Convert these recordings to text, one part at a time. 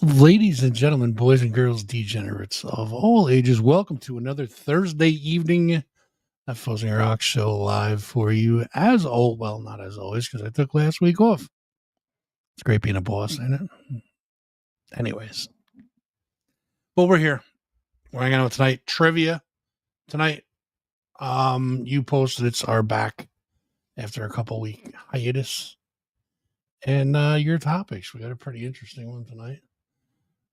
Ladies and gentlemen, boys and girls, degenerates of all ages, welcome to another Thursday evening at Fuzzy Rock Show live for you. Not as always, because I took last week off. It's great being a boss, ain't it? Anyways, but we're here. We're hanging out tonight. Trivia tonight. You posted it's our back after a couple week hiatus, and your topics. We got a pretty interesting one tonight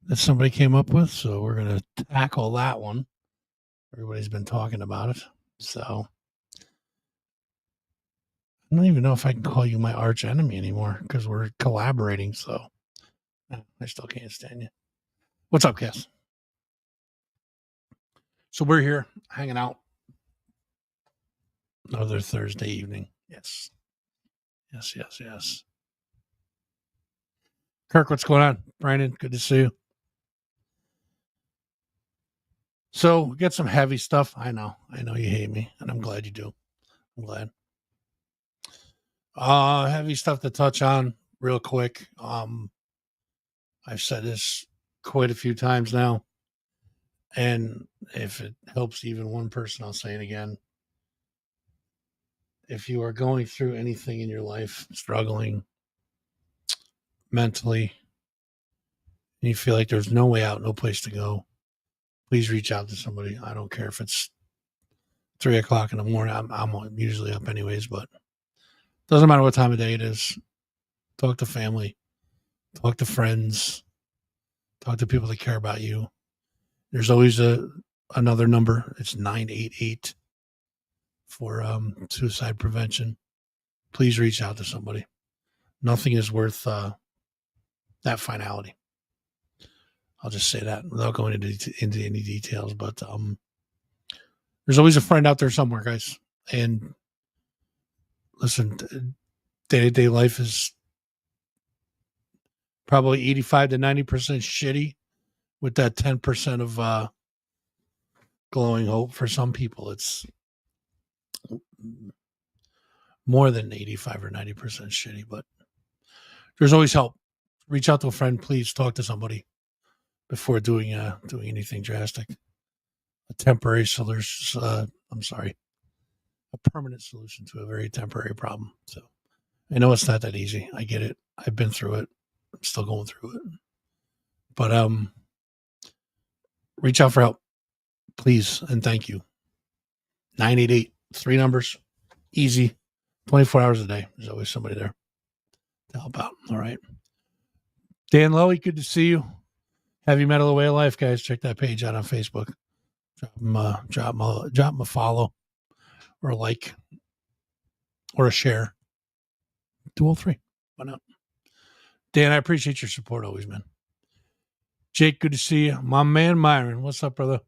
that somebody came up with, so we're gonna tackle that one. Everybody's been talking about it. So I don't even know if I can call you my arch enemy anymore because we're collaborating. So I still can't stand you. What's up, Cass? So we're here hanging out another Thursday evening. Yes. Kirk, what's going on? Brandon, good to see you. So we got some heavy stuff. I know you hate me, and I'm glad you do. I'm glad. Heavy stuff to touch on real quick. I've said this quite a few times now, and if it helps even one person, I'll say it again. If you are going through anything in your life, struggling mentally, and you feel like there's no way out, no place to go, please reach out to somebody. I don't care if it's 3 o'clock in the morning. I'm usually up anyways, but it doesn't matter what time of day it is. Talk to family, talk to friends, talk to people that care about you. There's always another number. It's 988 for suicide prevention. Please reach out to somebody. Nothing is worth that finality. I'll just say that without going into any details. But there's always a friend out there somewhere, guys. And listen, day-to-day life is probably 85 to 90% shitty, with that 10% of glowing hope. For some people, it's more than 85 or 90% shitty, but there's always help. Reach out to a friend, please. Talk to somebody before doing anything drastic. A temporary solution. A permanent solution to a very temporary problem. So I know it's not that easy. I get it. I've been through it. I'm still going through it. But reach out for help, please, and thank you. 988, 3 numbers, easy, 24 hours a day. There's always somebody there to help out. All right. Dan Lowy, good to see you. Heavy Metal Away of Life, guys. Check that page out on Facebook. Drop him a follow or a like or a share. 203. Why not? Dan, I appreciate your support always, man. Jake, good to see you. My man Myron, what's up, brother?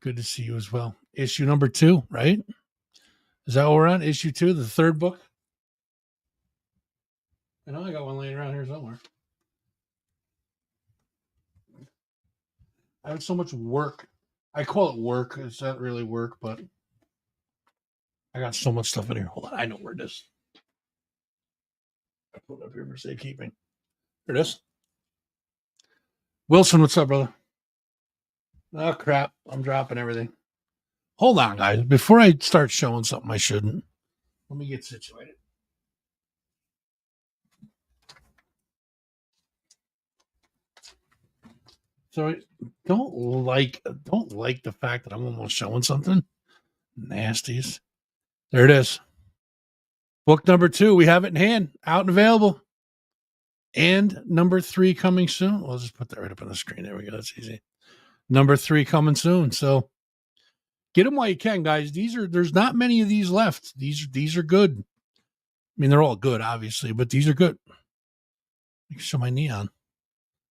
Good to see you as well. Issue number 2, right? Is that what we're on? Issue 2, the third book? I know I got one laying around here somewhere. I have so much work. I call it work. It's not really work, but I got so much stuff in here. Hold on. I know where it is. I put it up here for safekeeping. Here it is. Wilson, what's up, brother? Oh, crap. I'm dropping everything. Hold on, guys. Before I start showing something I shouldn't, let me get situated. So don't like the fact that I'm almost showing something. Nasties. There it is. Book number 2. We have it in hand, out and available. And number 3 coming soon. We'll just put that right up on the screen. There we go. That's easy. Number 3 coming soon. So get them while you can, guys. There's not many of these left. These are good. I mean, they're all good, obviously, but these are good. I can show my neon,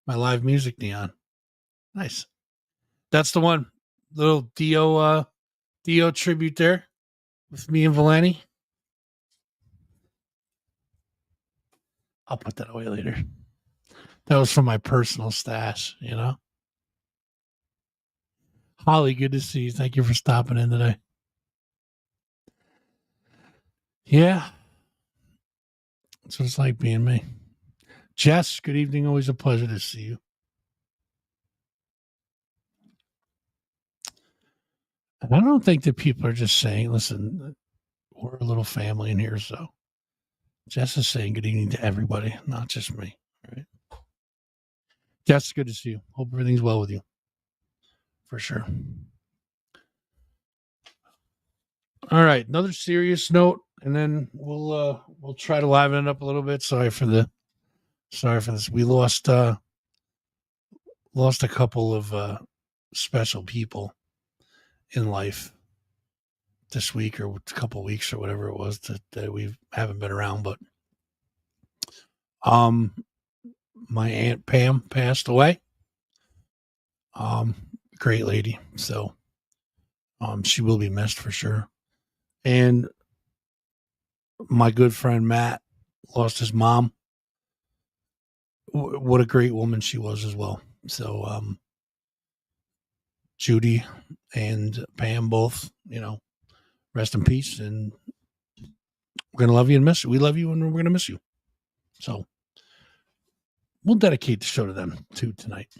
my live music neon. Nice. That's the one. Little Dio tribute there with me and Valani. I'll put that away later. That was from my personal stash, you know. Holly, good to see you. Thank you for stopping in today. Yeah. So it's like being me. Jess, good evening. Always a pleasure to see you. And I don't think that people are just saying, listen, we're a little family in here, so Jess is saying good evening to everybody, not just me. Right? Jess, good to see you. Hope everything's well with you. For sure. All right, another serious note, and then we'll try to liven it up a little bit. Sorry for this. We lost a couple of special people in life this week or a couple of weeks or whatever it was that we haven't been around. But my Aunt Pam passed away. Great lady. So she will be missed for sure. And my good friend Matt lost his mom. What a great woman she was as well. So Judy and Pam both, rest in peace. And we're going to love you and miss you. We love you and we're going to miss you. So we'll dedicate the show to them too tonight.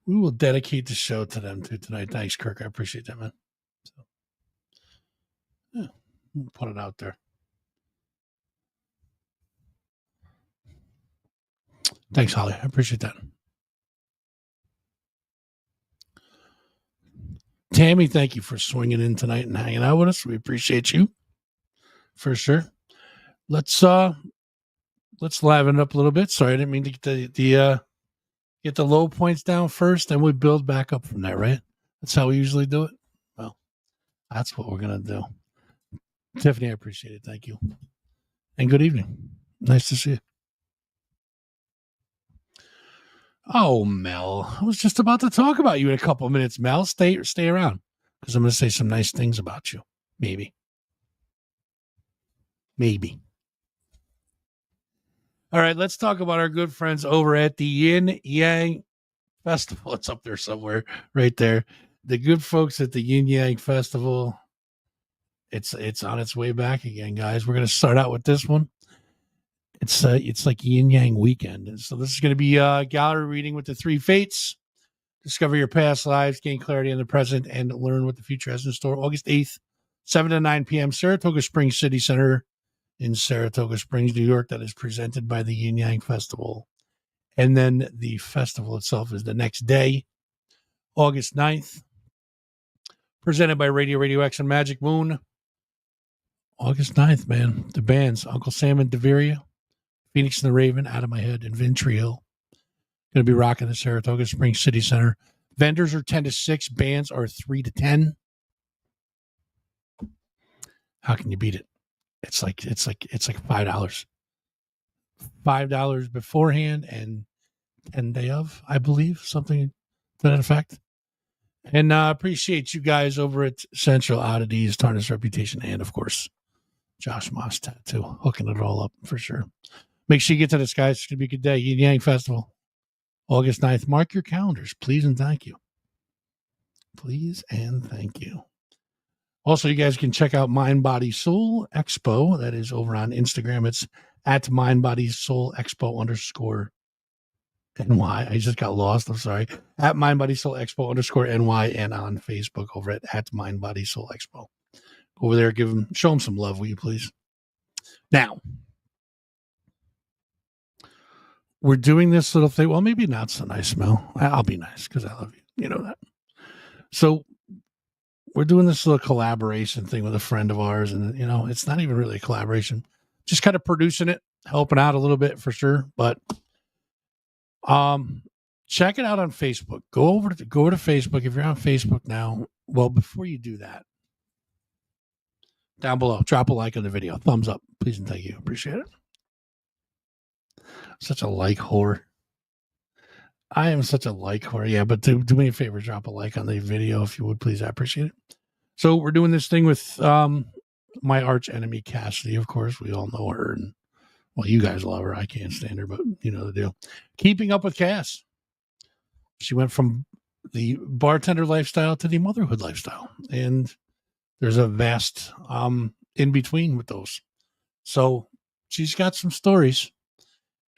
We will dedicate the show to them too tonight. Thanks, Kirk. I appreciate that, man. So, yeah, we'll put it out there. Thanks, Holly. I appreciate that. Tammy, thank you for swinging in tonight and hanging out with us. We appreciate you for sure. Let's liven it up a little bit. Sorry, I didn't mean to get the low points down first, and we build back up from there, right? That's how we usually do it. Well, that's what we're gonna do. Tiffany, I appreciate it. Thank you, and good evening. Nice to see you. Oh, Mel, I was just about to talk about you in a couple of minutes. Mel, stay around because I'm going to say some nice things about you. Maybe. All right, let's talk about our good friends over at the Yin Yang Festival. It's up there somewhere, right there. The good folks at the Yin Yang Festival. It's on its way back again, guys. We're going to start out with this one. It's like Yin Yang weekend. And so this is going to be a gallery reading with the three fates. Discover your past lives, gain clarity in the present, and learn what the future has in store. August 8th, 7 to 9 p.m., Saratoga Springs City Center in Saratoga Springs, New York. That is presented by the Yin Yang Festival. And then the festival itself is the next day, August 9th, presented by Radio X and Magic Moon. August 9th, man. The bands, Uncle Sam and Deveria, Phoenix and the Raven, Out of My Head, and Vintry Hill. Going to be rocking the Saratoga Springs City Center. Vendors are 10 to 6. Bands are 3 to 10. How can you beat it? It's like $5. $5 beforehand and 10 day of, I believe, something to that effect. And appreciate you guys over at Central Oddities, Tarnished Reputation, and of course, Josh Moss Tattoo, hooking it all up for sure. Make sure you get to this, guys. It's going to be a good day. Yin Yang Festival, August 9th. Mark your calendars, please and thank you. Please and thank you. Also, you guys can check out Mind Body Soul Expo. That is over on Instagram. It's at Mind Body Soul Expo _NY. I just got lost. I'm sorry. At Mind Body Soul Expo _NY, and on Facebook over at Mind Body Soul Expo. Over there, show them some love, will you please? Now, we're doing this little thing. Well, maybe not so nice, Mel. I'll be nice because I love you. You know that. So we're doing this little collaboration thing with a friend of ours, and it's not even really a collaboration. Just kind of producing it, helping out a little bit for sure. But check it out on Facebook. Go over to Facebook if you're on Facebook now. Well, before you do that, down below, drop a like on the video, thumbs up, please and thank you. Appreciate it. Such a like whore. I am such a like whore. Yeah, but do me a favor, drop a like on the video if you would, please. I appreciate it. So we're doing this thing with my arch enemy, Cassidy. Of course, we all know her, and well, you guys love her. I can't stand her, but you know the deal. Keeping Up with Cass. She went from the bartender lifestyle to the motherhood lifestyle, and there's a vast in between with those. So she's got some stories.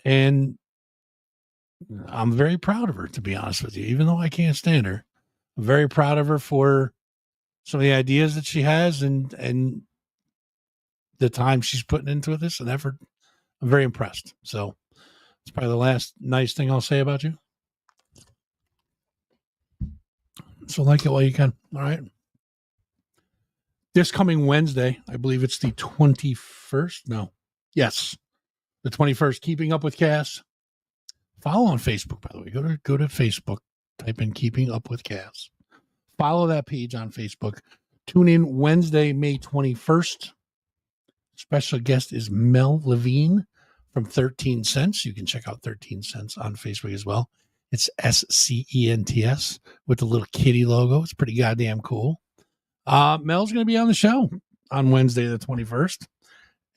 And I'm very proud of her, to be honest with you, even though I can't stand her. I'm very proud of her for some of the ideas that she has and the time she's putting into this and effort. I'm very impressed. So it's probably the last nice thing I'll say about you. So like it while you can. All right. This coming Wednesday, I believe it's the 21st. No. Yes. The 21st, Keeping Up with Cass. Follow on Facebook, by the way. Go to Facebook, type in Keeping Up with Cass. Follow that page on Facebook. Tune in Wednesday, May 21st. Special guest is Mel Levine from 13 Cents. You can check out 13 Cents on Facebook as well. It's SCENTS with the little kitty logo. It's pretty goddamn cool. Mel's going to be on the show on Wednesday, the 21st.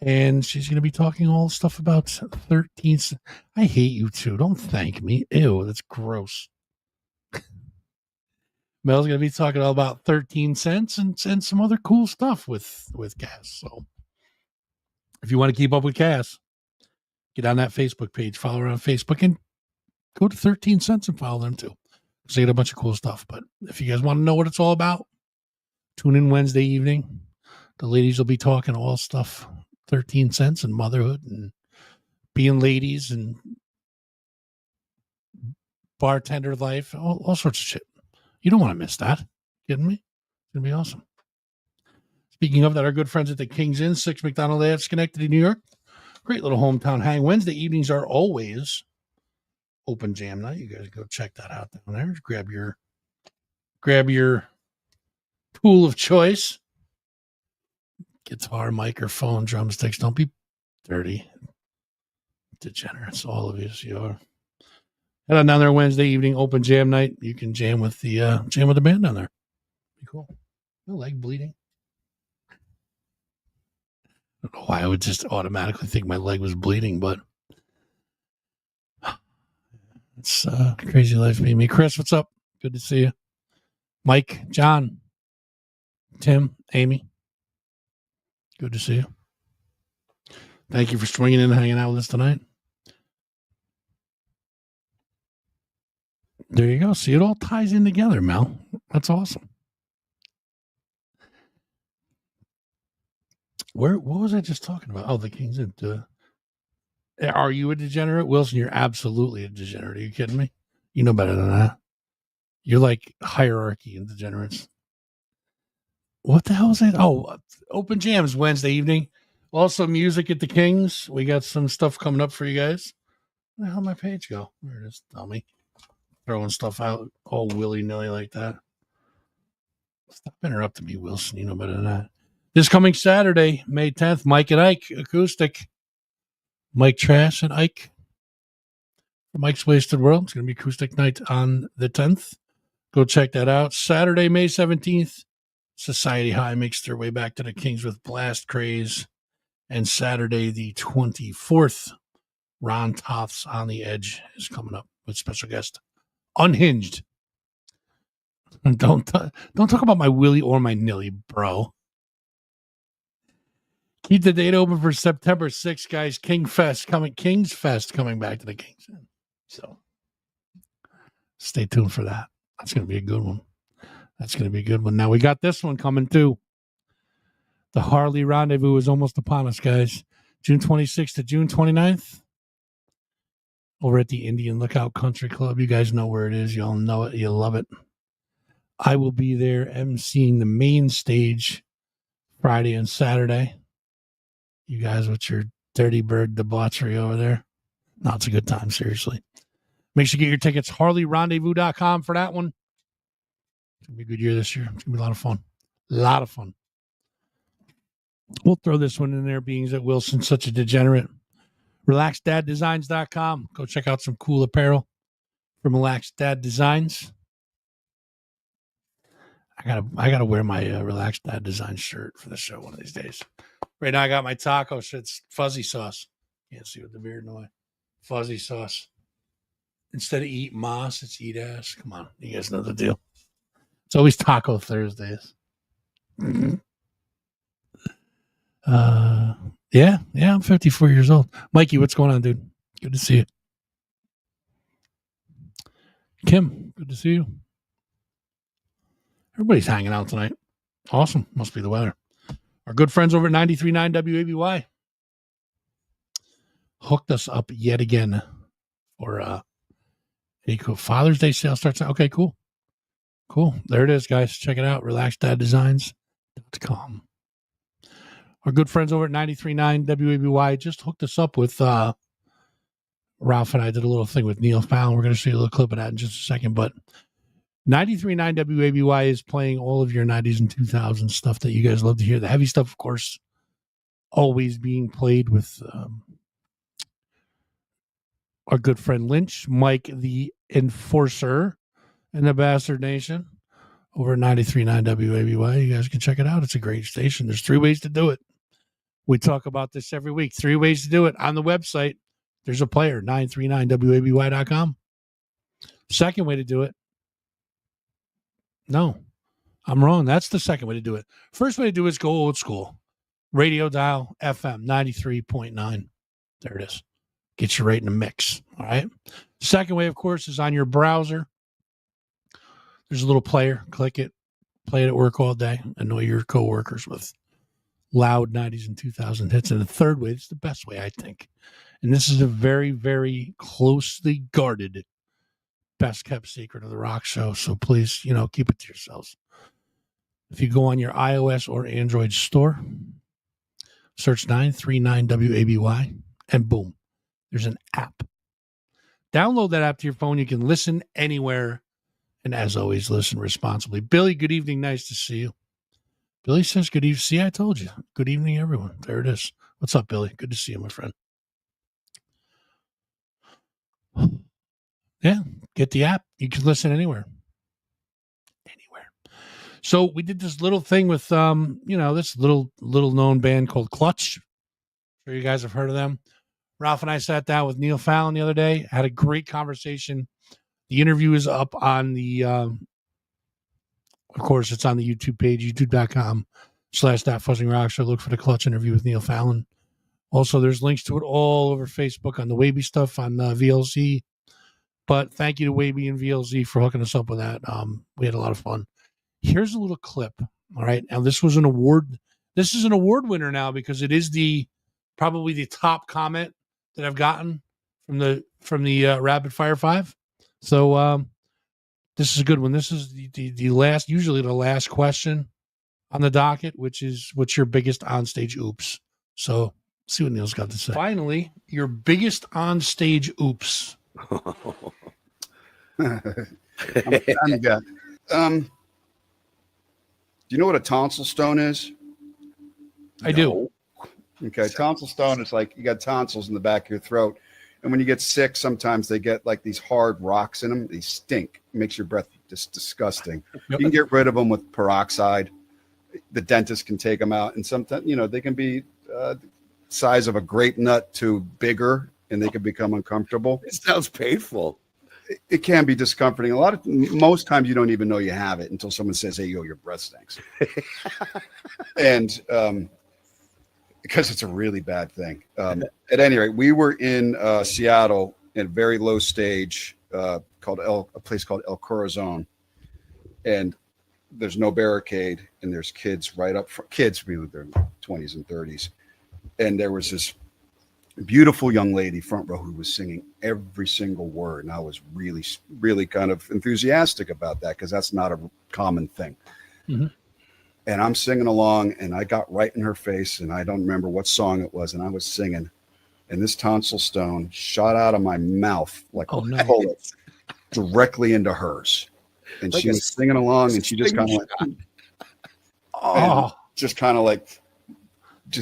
And she's going to be talking all stuff about 13 Cents. I hate you too. Don't thank me. Ew, that's gross. Mel's going to be talking all about 13 Cents and some other cool stuff with Cass. So if you want to keep up with Cass, get on that Facebook page, follow her on Facebook, and go to 13 Cents and follow them too. They get a bunch of cool stuff. But if you guys want to know what it's all about, tune in Wednesday evening. The ladies will be talking all stuff 13 Cents and motherhood and being ladies and bartender life, all sorts of shit. You don't want to miss that. Kidding me? It's going to be awesome. Speaking of that, our good friends at the King's Inn, 6 McDonald Ave, Schenectady, New York. Great little hometown hang. Wednesday evenings are always open jam night. You guys go check that out down there. Grab your tool of choice. Guitar, microphone, drumsticks. Don't be dirty. Degenerates, all of you are. Head on down there Wednesday evening, open jam night. You can jam with the band down there. Be cool. No leg bleeding. I don't know why I would just automatically think my leg was bleeding, but it's crazy life being me. Chris, what's up? Good to see you. Mike, John, Tim, Amy. Good to see you. Thank you for swinging in and hanging out with us tonight. There you go. See, it all ties in together, Mel. That's awesome. What was I just talking about? Oh, the Kings. Are you a degenerate? Wilson, you're absolutely a degenerate. Are you kidding me? You know better than that. You're like hierarchy in degenerates. What the hell is that? Oh, open jams Wednesday evening. Also, music at the Kings. We got some stuff coming up for you guys. Where the hell did my page go? Where it is, dummy. Throwing stuff out all willy-nilly like that. Stop interrupting me, Wilson. You know better than that. This coming Saturday, May 10th, Mike and Ike acoustic. Mike Trash and Ike from Mike's Wasted World. It's going to be acoustic night on the 10th. Go check that out. Saturday, May 17th, Society High makes their way back to the Kings with Blast Craze. And Saturday, the 24th, Ron Toth's On the Edge is coming up with special guest Unhinged. And don't talk about my willy or my nilly, bro. Keep the date open for September 6th, guys. Kings Fest coming back to the Kings. So stay tuned for that. That's going to be a good one. Now we got this one coming too. The Harley Rendezvous is almost upon us, guys. June 26th to June 29th. Over at the Indian Lookout Country Club. You guys know where it is. You all know it. You love it. I will be there emceeing the main stage Friday and Saturday. You guys with your dirty bird debauchery over there. No, it's a good time, seriously. Make sure you get your tickets. HarleyRendezvous.com for that one. It's going to be a good year this year. It's going to be a lot of fun. A lot of fun. We'll throw this one in there, being that Wilson's such a degenerate. RelaxedDadDesigns.com. Go check out some cool apparel from Relaxed Dad Designs. I gotta wear my Relaxed Dad Designs shirt for the show one of these days. Right now I got my taco shit. It's fuzzy sauce. Can't see with the beard in the way. Fuzzy sauce. Instead of eat moss, it's eat ass. Come on, you guys know the deal. It's always Taco Thursdays. Yeah, I'm 54 years old. Mikey, what's going on, dude? Good to see you. Kim, good to see you. Everybody's hanging out tonight. Awesome. Must be the weather. Our good friends over at 93.9 WABY hooked us up yet again for Father's Day sale starts. Okay, cool. Cool. There it is, guys. Check it out. RelaxedDadDesigns.com. Our good friends over at 93.9 WABY just hooked us up with Ralph and I did a little thing with Neil Fallon. We're going to show you a little clip of that in just a second. But 93.9 WABY is playing all of your 90s and 2000s stuff that you guys love to hear. The heavy stuff, of course, always being played with our good friend Lynch, Mike the Enforcer, and the Bastard Nation over at 93.9 WABY. You guys can check it out. It's a great station. There's 3 ways to do it. We talk about this every week. 3 ways to do it. On the website, there's a player, 939waby.com. Second way to do it. No, I'm wrong. That's the second way to do it. First way to do it is go old school. Radio dial FM 93.9. There it is. Get you right in the mix. All right. Second way, of course, is on your browser. There's a little player. Click it. Play it at work all day. Annoy your coworkers with loud 90s and 2000 hits. And the third way, it's the best way, I think. And this is a very, very closely guarded, best kept secret of the rock show. So please, keep it to yourselves. If you go on your iOS or Android store, search 939 WABY, and boom, there's an app. Download that app to your phone. You can listen anywhere. And as always, listen responsibly. Billy, good evening. Nice to see you. Billy says good evening. See, I told you. Good evening, everyone. There it is. What's up, Billy? Good to see you, my friend. Yeah, get the app. You can listen anywhere. Anywhere. So we did this little thing with, this little known band called Clutch. I'm sure you guys have heard of them. Ralph and I sat down with Neil Fallon the other day, had a great conversation. The interview is up on the, of course, it's on the YouTube page, youtube.com/thatfuzzingrock show. Look for the Clutch interview with Neil Fallon. Also, there's links to it all over Facebook on the Waby stuff on VLZ. But thank you to Waby and VLZ for hooking us up with that. We had a lot of fun. Here's a little clip. All right. Now, this was an award. This is an award winner now because it is probably the top comment that I've gotten from the Rapid Fire 5. So this is a good one. This is the last, usually the last question on the docket, which is, what's your biggest onstage oops? So see what Neil's got to say. Finally, your biggest onstage oops. I'm good. Do you know what a tonsil stone is? I do. Okay, tonsil stone is like you got tonsils in the back of your throat, and when you get sick, sometimes they get like these hard rocks in them. They stink. It makes your breath just disgusting. You can get rid of them with peroxide. The dentist can take them out, and sometimes they can be size of a grape nut to bigger, and they can become uncomfortable. It sounds painful. It can be discomforting. Most times you don't even know you have it until someone says, "Hey, your breath stinks," and because it's a really bad thing. At any rate, we were in Seattle at a very low stage called a place called El Corazon, and there's no barricade, and there's kids right up front. Kids, really, they're 20s and 30s, and there was this beautiful young lady front row who was singing every single word, and I was really, really kind of enthusiastic about that because that's not a common thing. Mm-hmm. And I'm singing along, and I got right in her face, and I don't remember what song it was, and I was singing, and this tonsil stone shot out of my mouth like a bullet directly into hers. And like she was singing along, and she just kind of just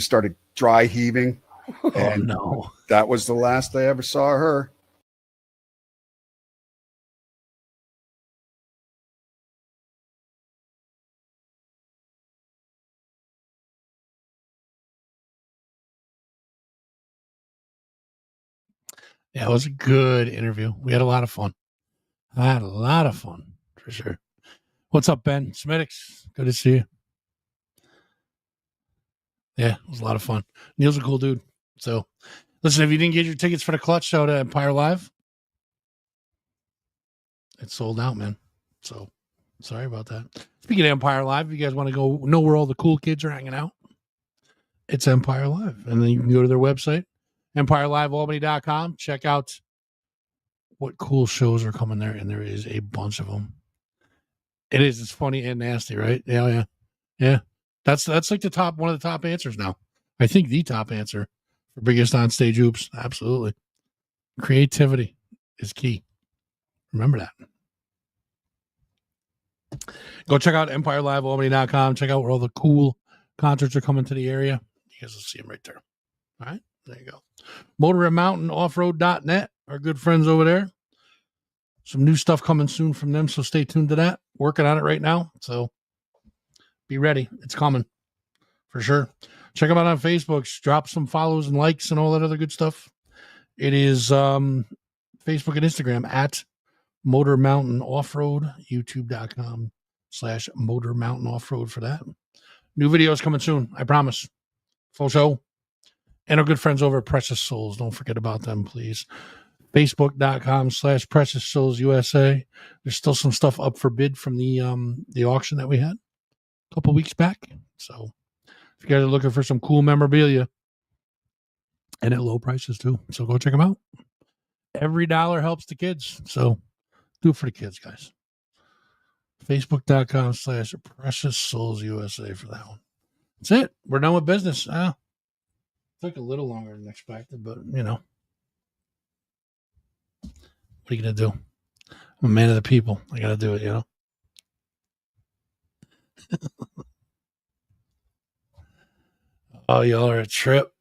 started dry heaving. And that was the last I ever saw her. Yeah, it was a good interview. We had a lot of fun. I had a lot of fun, for sure. What's up, Ben? Smedics, good to see you. Yeah, it was a lot of fun. Neil's a cool dude. So Listen, if you didn't get your tickets for the Clutch show to Empire Live, it's sold out, man. So sorry about that. Speaking of Empire Live, if you guys want to go know where all the cool kids are hanging out, it's Empire Live. And then you can go to their website, EmpireLiveAlbany.com. Check out what cool shows are coming there. And there is a bunch of them. It is. It's funny and nasty, right? Yeah. That's like the top, one of the top answers now. I think the top answer for biggest on stage oops. Absolutely. Creativity is key. Remember that. Go check out EmpireLiveAlbany.com. Check out where all the cool concerts are coming to the area. You guys will see them right there. All right. There you go. Motor and Mountain Offroad.net. Our good friends over there. Some new stuff coming soon from them, so stay tuned to that. Working on it right now, so be ready. It's coming for sure. Check them out on Facebook. Drop some follows and likes and all that other good stuff. It is Facebook and Instagram at Motor Mountain Offroad, youtube.com/Motor Mountain Offroad for that. New videos coming soon, I promise. Full show. And our good friends over at Precious Souls. Don't forget about them, please. Facebook.com/Precious Souls USA. There's still some stuff up for bid from the auction that we had a couple weeks back. So if you guys are looking for some cool memorabilia and at low prices too, so go check them out. Every dollar helps the kids, so do it for the kids, guys. Facebook.com/Precious Souls USA for that one. That's it. We're done with business. Took a little longer than expected, but you know. What are you going to do? I'm a man of the people. I got to do it, you know? Oh, y'all are a trip.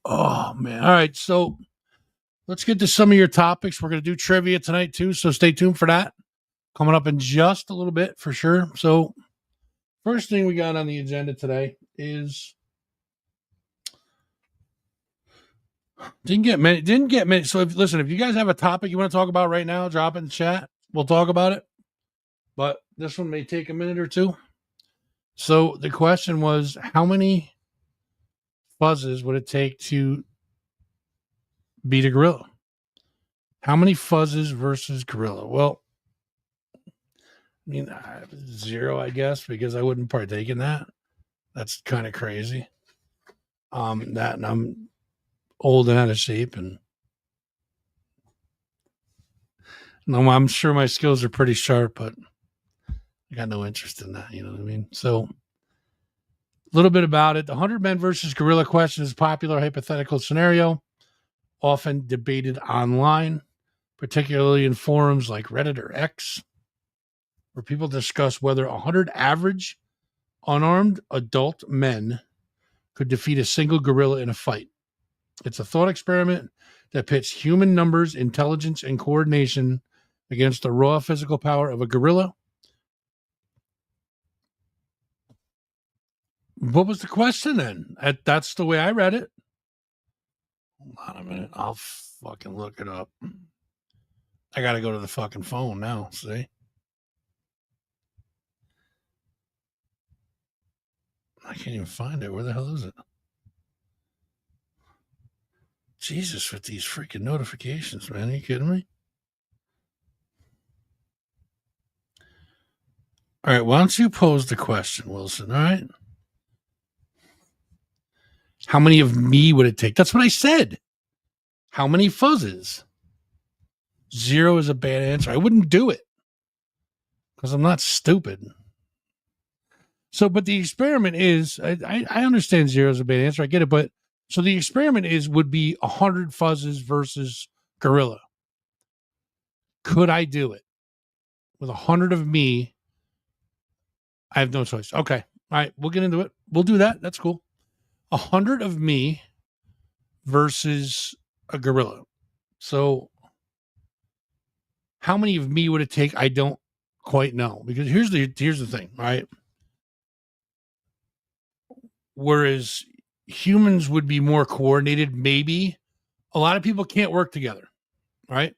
Oh, man. All right. So let's get to some of your topics. We're going to do trivia tonight, too. So stay tuned for that. Coming up in just a little bit for sure. So first thing we got on the agenda today is didn't get many. So if you guys have a topic you want to talk about right now, drop it in the chat. We'll talk about it. But this one may take a minute or two. So the question was, how many fuzzes would it take to beat a gorilla? How many fuzzes versus gorilla? Well, I mean, 0, I guess, because I wouldn't partake in that. That's kind of crazy. That, and I'm old and out of shape, and no, I'm sure my skills are pretty sharp, but I got no interest in that. You know what I mean? So a little bit about it. The 100 men versus gorilla question is a popular hypothetical scenario, often debated online, particularly in forums like Reddit or X, where people discuss whether 100 average unarmed adult men could defeat a single gorilla in a fight. It's a thought experiment that pits human numbers, intelligence, and coordination against the raw physical power of a gorilla. What was the question then? That's the way I read it. Hold on a minute. I'll fucking look it up. I got to go to the fucking phone now. See? I can't even find it. Where the hell is it? Jesus, with these freaking notifications, man. Are you kidding me? All right, why don't you pose the question, Wilson? All right. How many of me would it take? That's what I said. How many fuzzes? 0 is a bad answer. I wouldn't do it because I'm not stupid. So, but the experiment is, I understand 0 is a bad answer. I get it, but so the experiment would be 100 fuzzes versus gorilla. Could I do it? With 100 of me, I have no choice. Okay. All right. We'll get into it. We'll do that. That's cool. 100 of me versus a gorilla. So how many of me would it take? I don't quite know, because here's the thing, right? Whereas humans would be more coordinated, maybe. A lot of people can't work together, right?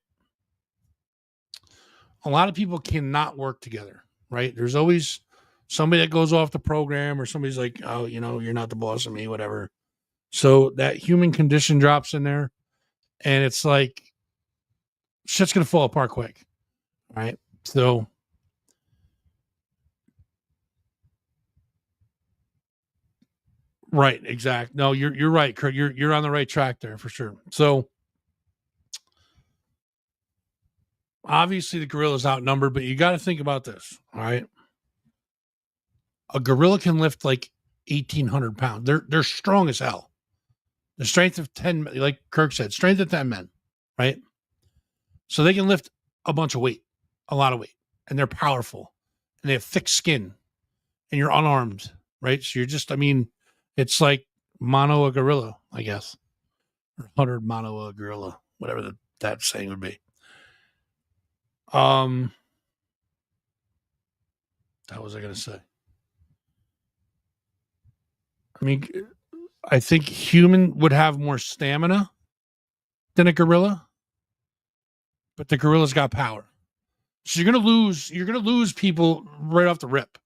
A lot of people cannot work together, right? There's always somebody that goes off the program, or somebody's like, oh, you know, you're not the boss of me, whatever. So that human condition drops in there. And it's like shit's gonna fall apart quick. Right. So right, exact. No, you're right, Kurt. You're on the right track there for sure. So obviously the gorilla's outnumbered, but you got to think about this. All right. A gorilla can lift like 1,800 pounds. They're strong as hell. The strength of 10, like Kirk said, strength of 10 men, right? So they can lift a bunch of weight, a lot of weight, and they're powerful and they have thick skin and you're unarmed, right? So you're just, I mean, it's like mono a gorilla, I guess, or 100 mono a gorilla, whatever that saying would be. What was I going to say? I mean, I think human would have more stamina than a gorilla, but the gorilla's got power. So you're gonna lose people right off the rip.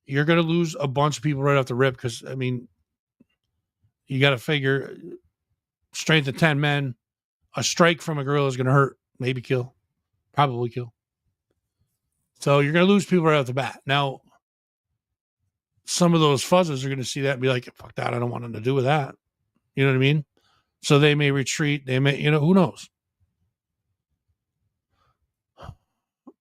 You're gonna lose a bunch of people right off the rip because I mean, you got to figure strength of 10 men, a strike from a gorilla is gonna hurt, maybe kill, probably kill. So you're gonna lose people right off the bat. Now, some of those fuzzes are gonna see that and be like, "Fuck that! I don't want nothing to do with that." You know what I mean? So they may retreat. They may, who knows?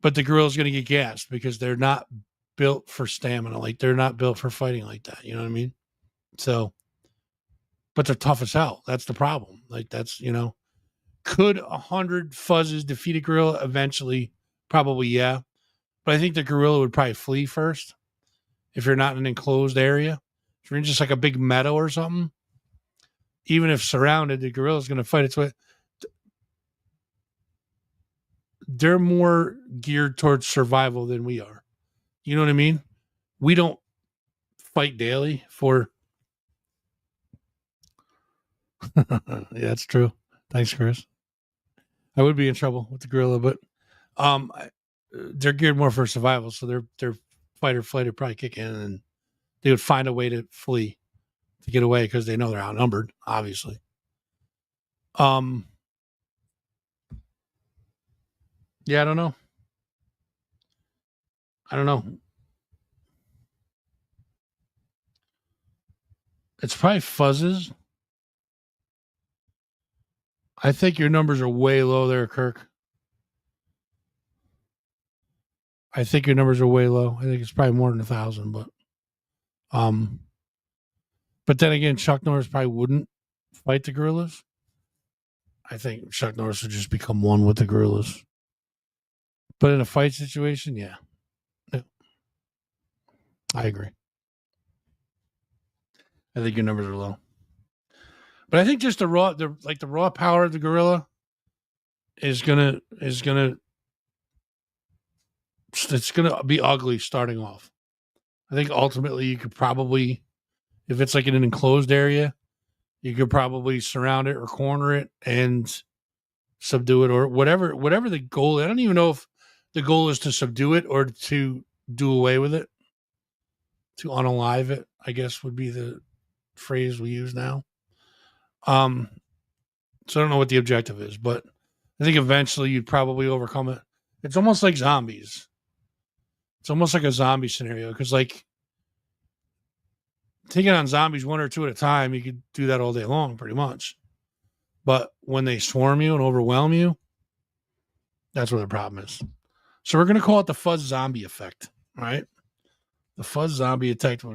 But the gorilla's going to get gassed because they're not built for stamina. Like they're not built for fighting like that. You know what I mean? So, but they're tough as hell. That's the problem. Like that's, could 100 fuzzes defeat a gorilla eventually? Probably, yeah. But I think the gorilla would probably flee first if you're not in an enclosed area. If you're in just like a big meadow or something, even if surrounded, the gorilla is going to fight its way. They're more geared towards survival than we are. You know what I mean? We don't fight daily for. Yeah, that's true. Thanks, Chris. I would be in trouble with the gorilla, but they're geared more for survival. So their fight or flight would probably kick in, and they would find a way to flee, to get away because they know they're outnumbered. Obviously. Yeah, I don't know. It's probably fuzzes. I think your numbers are way low there, Kirk. I think your numbers are way low. I think it's probably more than 1,000, but then again, Chuck Norris probably wouldn't fight the gorillas. I think Chuck Norris would just become one with the gorillas. But in a fight situation, yeah. I agree. I think your numbers are low. But I think just the raw power of the gorilla is gonna it's gonna be ugly starting off. I think ultimately you could probably, if it's like in an enclosed area, you could probably surround it or corner it and subdue it or whatever the goal. I don't even know if the goal is to subdue it or to do away with it, to unalive it, I guess would be the phrase we use now. So I don't know what the objective is, but I think eventually you'd probably overcome it. It's almost like zombies. It's almost like a zombie scenario because, like, taking on zombies one or two at a time, you could do that all day long, pretty much. But when they swarm you and overwhelm you, that's where the problem is. So we're going to call it the fuzz zombie effect, right? The fuzz zombie effect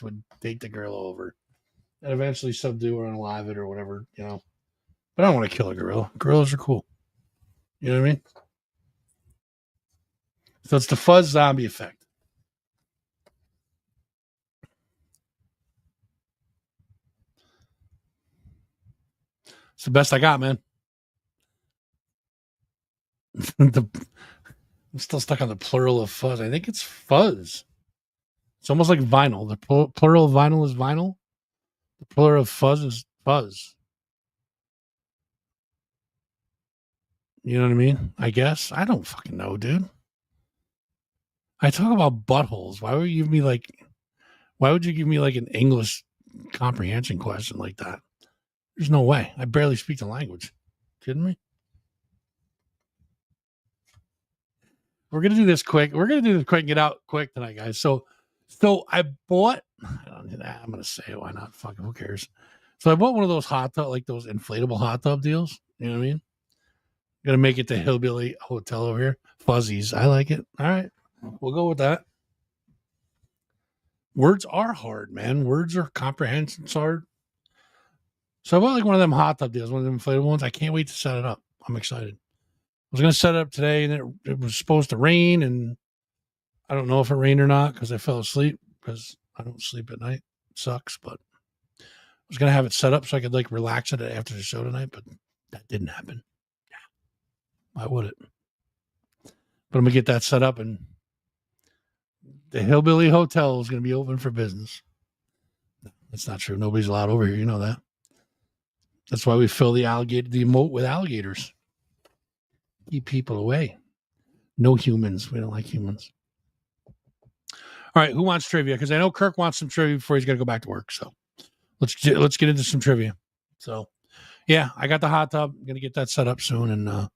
would take the gorilla over and eventually subdue or unalive it or whatever, But I don't want to kill a gorilla. Gorillas are cool. You know what I mean? So it's the fuzz zombie effect. It's the best I got, man. I'm still stuck on the plural of fuzz. I think it's fuzz. It's almost like vinyl. The plural of vinyl is vinyl. The plural of fuzz is fuzz. You know what I mean? I guess. I don't fucking know, dude. I talk about buttholes. Why would you give me like an English comprehension question like that? There's no way. I barely speak the language. Kidding me? We're gonna do this quick. We're gonna do this quick and get out quick tonight, guys. So I bought. I don't do that. I'm gonna say it. Why not? Fucking who cares? So I bought one of those hot tub, like those inflatable hot tub deals. You know what I mean? Gonna make it the Hillbilly Hotel over here. Fuzzies. I like it. All right, we'll go with that. Words are hard, man. Words are comprehension's hard. So I bought like one of them hot tub deals, one of them inflatable ones. I can't wait to set it up. I'm excited. I was going to set it up today, and it was supposed to rain, and I don't know if it rained or not because I fell asleep because I don't sleep at night. It sucks, but I was going to have it set up so I could like relax it after the show tonight, but that didn't happen. Yeah. Why would it? But I'm going to get that set up, and the Hillbilly Hotel is going to be open for business. That's not true. Nobody's allowed over here. You know that. That's why we fill the moat with alligators. Keep people away. No humans. We don't like humans. All right, who wants trivia? Because I know Kirk wants some trivia before he's got to go back to work. So let's get into some trivia. So yeah, I got the hot tub. I'm gonna get that set up soon, and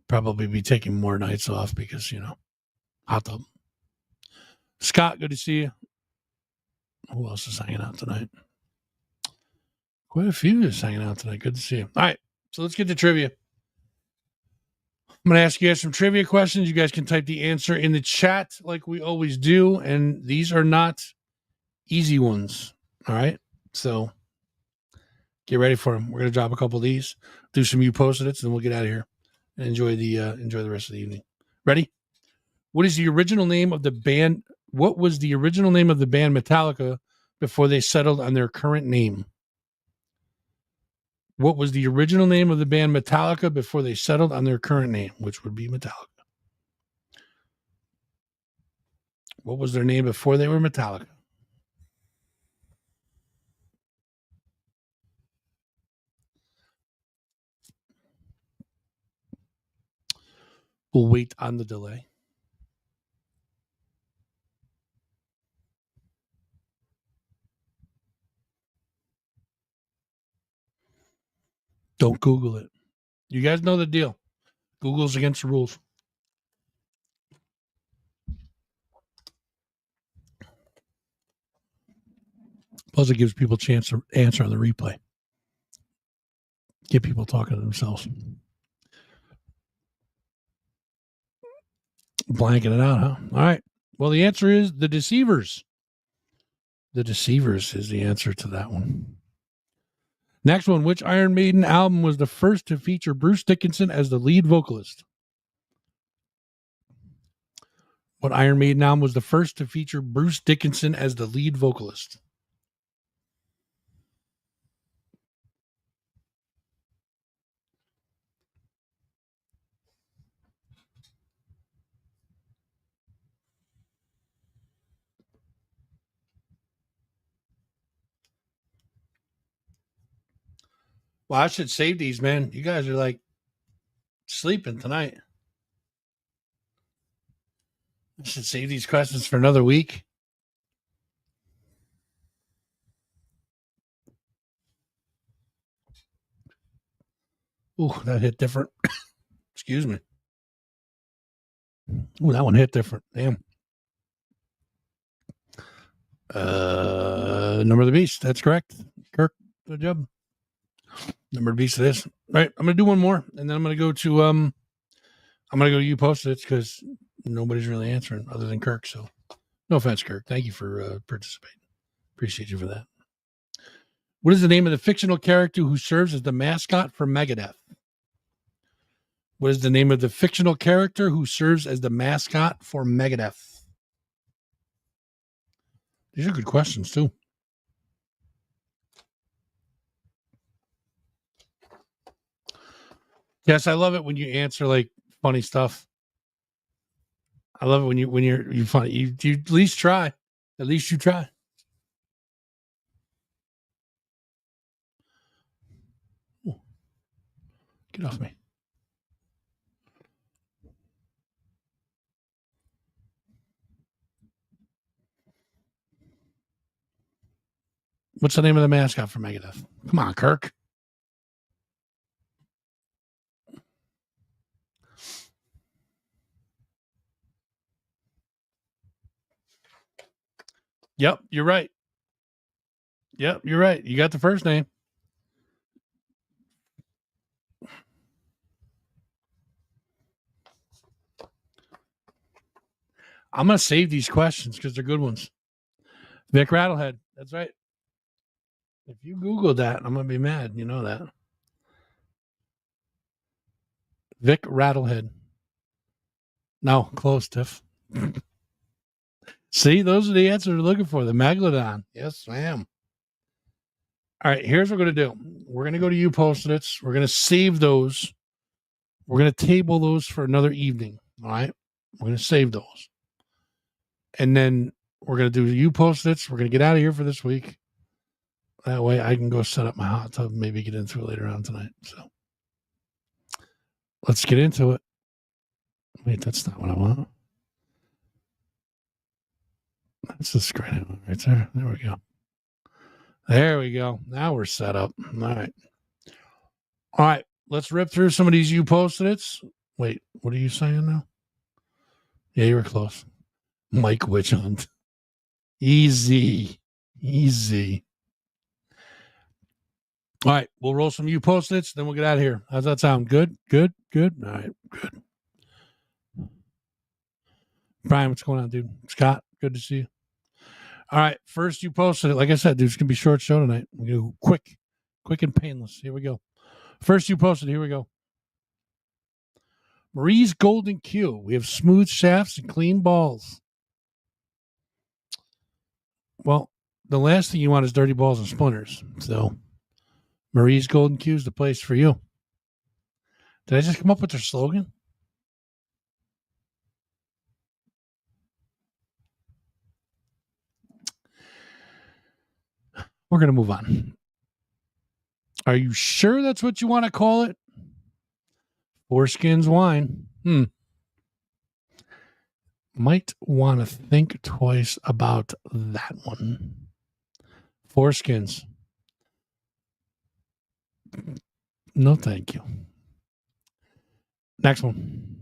probably be taking more nights off because hot tub. Scott, good to see you. Who else is hanging out tonight? Quite a few is hanging out tonight. Good to see you. All right, so let's get to trivia. I'm going to ask you guys some trivia questions. You guys can type the answer in the chat like we always do. And these are not easy ones. All right. So get ready for them. We're going to drop a couple of these, do some Post-its, and then we'll get out of here and enjoy the rest of the evening. Ready? What is the original name of the band? What was the original name of the band Metallica before they settled on their current name? What was the original name of the band Metallica before they settled on their current name, which would be Metallica? What was their name before they were Metallica? We'll wait on the delay. Don't Google it. You guys know the deal. Google's against the rules. Plus, it gives people a chance to answer on the replay. Get people talking to themselves. Blanking it out, huh? All right. Well, the answer is The Deceivers. The Deceivers is the answer to that one. Next one. Which Iron Maiden album was the first to feature Bruce Dickinson as the lead vocalist? What Iron Maiden album was the first to feature Bruce Dickinson as the lead vocalist? Well, I should save these, man. You guys are like sleeping tonight. I should save these questions for another week. Ooh, that hit different. Excuse me. Ooh, that one hit different. Damn. Number of the Beast. That's correct. Kirk, good job. Number of the Beast it is. All right, I'm gonna do one more, and then I'm gonna go to You Post-its because nobody's really answering other than Kirk. So no offense, Kirk. Thank you for participating. Appreciate you for that. What is the name of the fictional character who serves as the mascot for Megadeth? What is the name of the fictional character who serves as the mascot for Megadeth? These are good questions, too. Yes, I love it when you answer like funny stuff. I love it when you're funny. You at least try. At least you try. Ooh. Get off me. What's the name of the mascot for Megadeth? Come on, Kirk. Yep, you're right. Yep, you're right. You got the first name. I'm going to save these questions because they're good ones. Vic Rattlehead. That's right. If you Googled that, I'm going to be mad. You know that. Vic Rattlehead. No, close, Tiff. See, those are the answers we're looking for. The Megalodon. Yes, ma'am. All right, here's what we're going to do. We're going to go to You Posted It. We're going to save those. We're going to table those for another evening. All right? We're going to save those. And then we're going to do You Posted It. We're going to get out of here for this week. That way I can go set up my hot tub and maybe get into it later on tonight. So let's get into it. Wait, that's not what I want. That's the screen right there. There we go. There we go. Now we're set up. All right. All right. Let's rip through some of these You Posted It's. Wait, what are you saying now? Yeah, you were close. Mike Witch Hunt. Easy. Easy. All right. We'll roll some You Posted It's, then we'll get out of here. How's that sound? Good? Good? Good? All right. Good. Brian, what's going on, dude? Scott, good to see you. All right. First, You Posted It. Like I said, dude, it's going to be a short show tonight. We're going to go quick and painless. Here we go. First, You Posted It. Here we go. Marie's Golden Q. We have smooth shafts and clean balls. Well, the last thing you want is dirty balls and splinters. So, Marie's Golden Q is the place for you. Did I just come up with their slogan? We're going to move on. Are you sure that's what you want to call it? Foreskins wine. Might want to think twice about that one. Foreskins. No, thank you. Next one.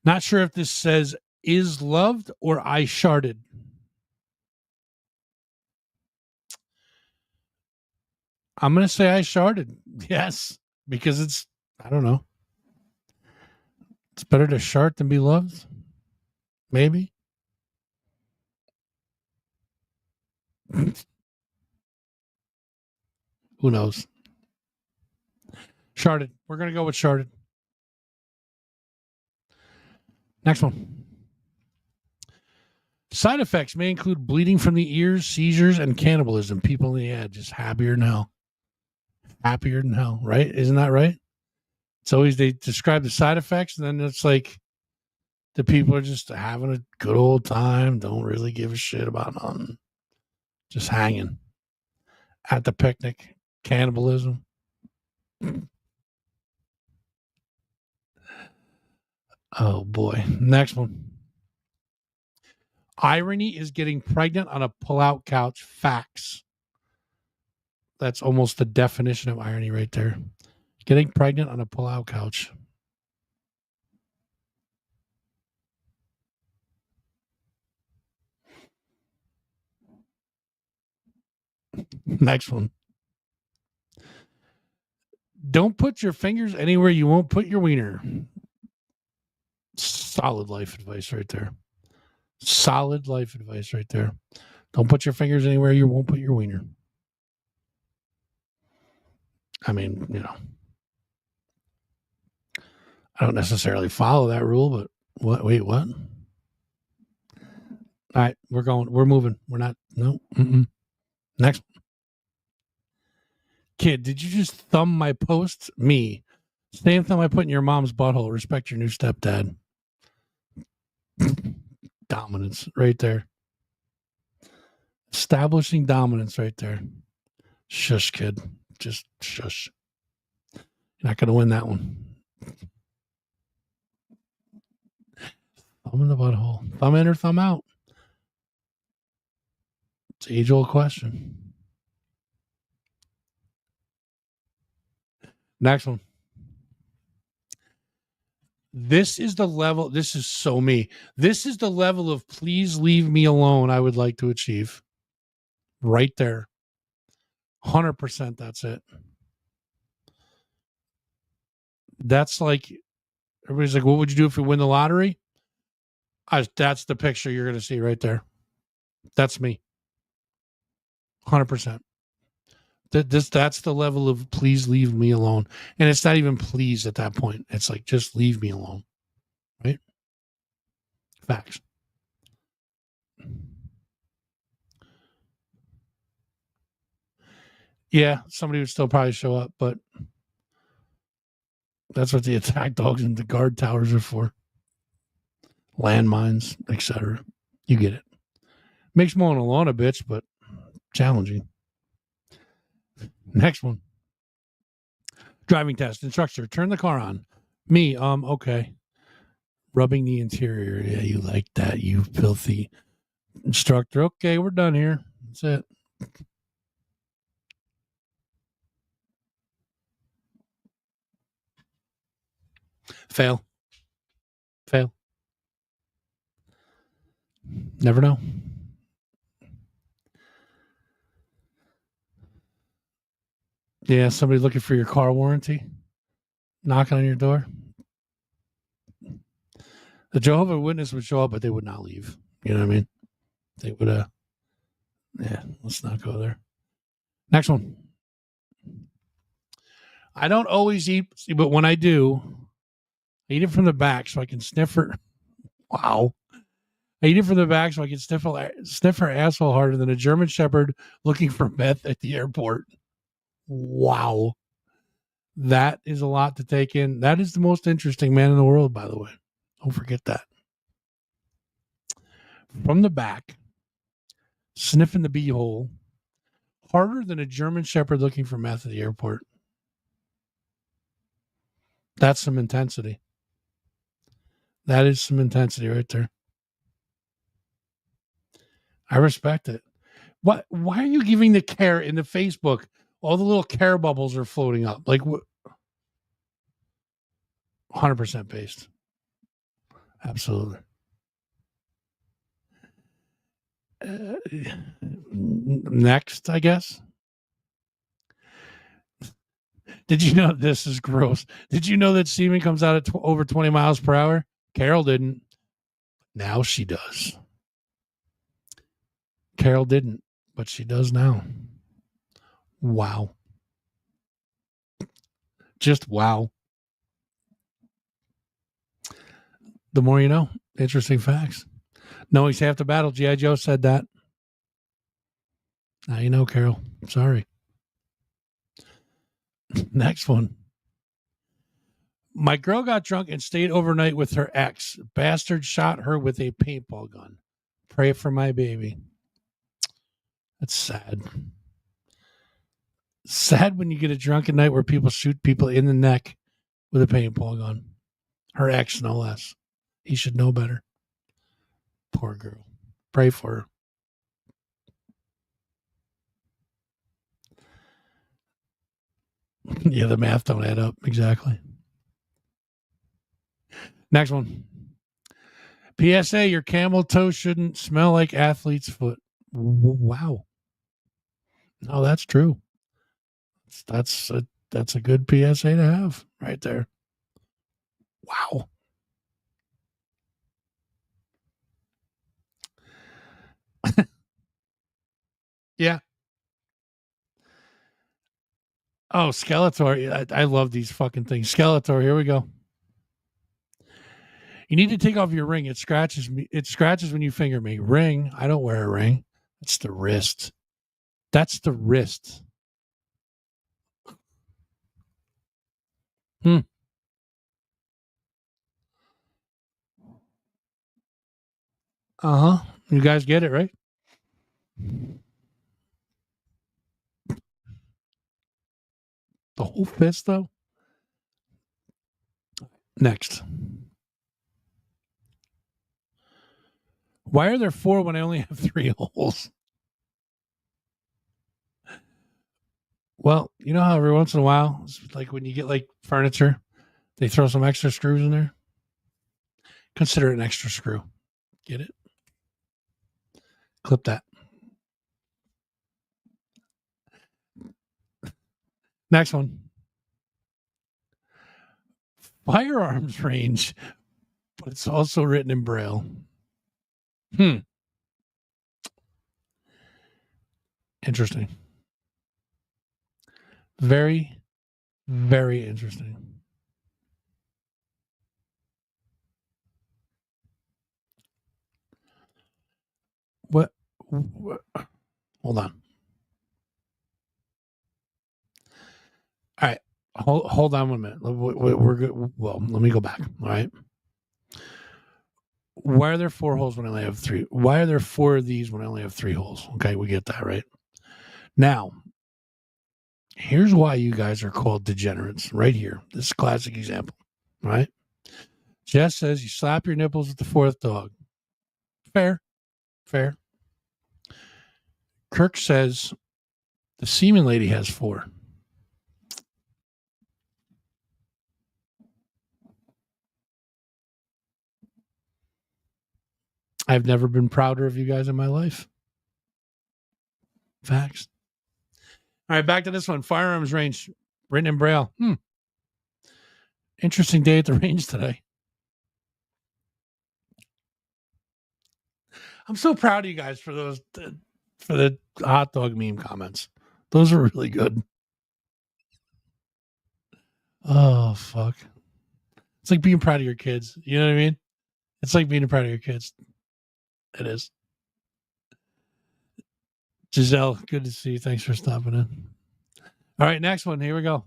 Not sure if this says is loved or I sharded. I'm going to say I sharded. Yes, because it's, I don't know. It's better to shart than be loved. Maybe. Who knows? Sharded. We're going to go with sharded. Next one. Side effects may include bleeding from the ears, seizures, and cannibalism. People in the ad just happier than hell. Happier than hell, right? Isn't that right? It's always they describe the side effects, and then it's like the people are just having a good old time, don't really give a shit about nothing. Just hanging at the picnic. Cannibalism. Oh boy. Next one. Irony is getting pregnant on a pull-out couch. Facts. That's almost the definition of irony right there. Getting pregnant on a pull-out couch. Next one. Don't put your fingers anywhere you won't put your wiener. Solid life advice right there. Solid life advice right there. Don't put your fingers anywhere you won't put your wiener. I mean, you know, I don't necessarily follow that rule, but what? Wait, what? All right, we're moving. We're not, no. Next. Kid, did you just thumb my post? Me. Same thumb I put in your mom's butthole. Respect your new stepdad. Dominance right there. Establishing dominance right there. Shush, kid. Just shush. You're not going to win that one. Thumb in the butthole. Thumb in or thumb out. It's an age-old question. Next one. This is the level. This is so me. This is the level of please leave me alone I would like to achieve. Right there. 100%. That's it. That's like, everybody's like, what would you do if you win the lottery? That's the picture you're going to see right there. That's me. 100%. That's the level of please leave me alone. And it's not even please at that point. It's like, just leave me alone. Right? Facts. Yeah, somebody would still probably show up, but that's what the attack dogs and the guard towers are for. Landmines, etc. You get it. Makes mowing a lawn a bitch, but challenging. Next one. Driving test. Instructor, turn the car on. Me, okay. Rubbing the interior. Yeah, you like that, you filthy. Instructor, okay, we're done here. That's it. Fail. Never know. Yeah, somebody looking for your car warranty, knocking on your door. The Jehovah's Witness would show up, but they would not leave. You know what I mean? They would, yeah, let's not go there. Next one. I don't always eat, but when I do, I eat it from the back so I can sniff her. Wow. I eat it from the back so I can sniff her asshole harder than a German Shepherd looking for meth at the airport. Wow. That is a lot to take in. That is the most interesting man in the world, by the way. Don't forget that. From the back, sniffing the beehole, harder than a German Shepherd looking for meth at the airport. That's some intensity. That is some intensity right there. I respect it. Why are you giving the care in the Facebook? All the little care bubbles are floating up. Like, 100% based. Absolutely. Next, I guess. Did you know this is gross? Did you know that semen comes out at over 20 miles per hour? Carol didn't. Now she does. Carol didn't, but she does now. Wow. Just wow. The more you know. Interesting facts. Knowing's half the battle. G.I. Joe said that. Now you know, Carol. Sorry. Next one. My girl got drunk and stayed overnight with her ex. Bastard shot her with a paintball gun. Pray for my baby. That's sad. Sad when you get a drunken night where people shoot people in the neck with a paintball gun. Her ex, no less. He should know better. Poor girl. Pray for her. Yeah, the math don't add up. Exactly. Next one. PSA, your camel toe shouldn't smell like athlete's foot. Wow. No, that's true. That's a good PSA to have right there. Wow. Yeah. Oh, Skeletor. I love these fucking things. Skeletor, here we go. You need to take off your ring. It scratches me. It scratches when you finger me. Ring. I don't wear a ring. That's the wrist. That's the wrist. Uh-huh. You guys get it, right? The whole fist, though? Next. Why are there 4 when I only have 3 holes? Well, you know how every once in a while, it's like when you get like furniture, they throw some extra screws in there. Consider it an extra screw. Get it? Clip that. Next one. Firearms range, but it's also written in Braille. Interesting. Very, very interesting. What? Hold on. All right. Hold on 1 minute. We're good. Well, let me go back. All right. Why are there 4 holes when I only have 3? Why are there 4 of these when I only have 3 holes? Okay, we get that, right? Now, here's why you guys are called degenerates right here. This is a classic example, right? Jess says you slap your nipples with the 4th dog. Fair. Kirk says the semen lady has 4. I've never been prouder of you guys in my life. Facts. All right, back to this one. Firearms range, written in Braille. Interesting day at the range today. I'm so proud of you guys for those, for the hot dog meme comments. Those are really good. Oh, fuck. It's like being proud of your kids. You know what I mean? It's like being proud of your kids. It is. Giselle, good to see you. Thanks for stopping in. All right, next one. Here we go.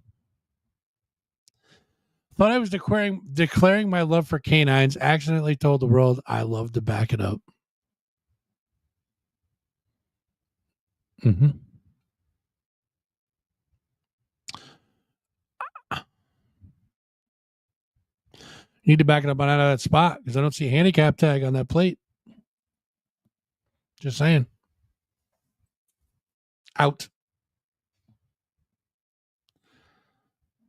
Thought I was declaring my love for canines. Accidentally told the world I love to back it up. Mm-hmm. Need to back it up on out of that spot because I don't see a handicap tag on that plate. Just saying. Out.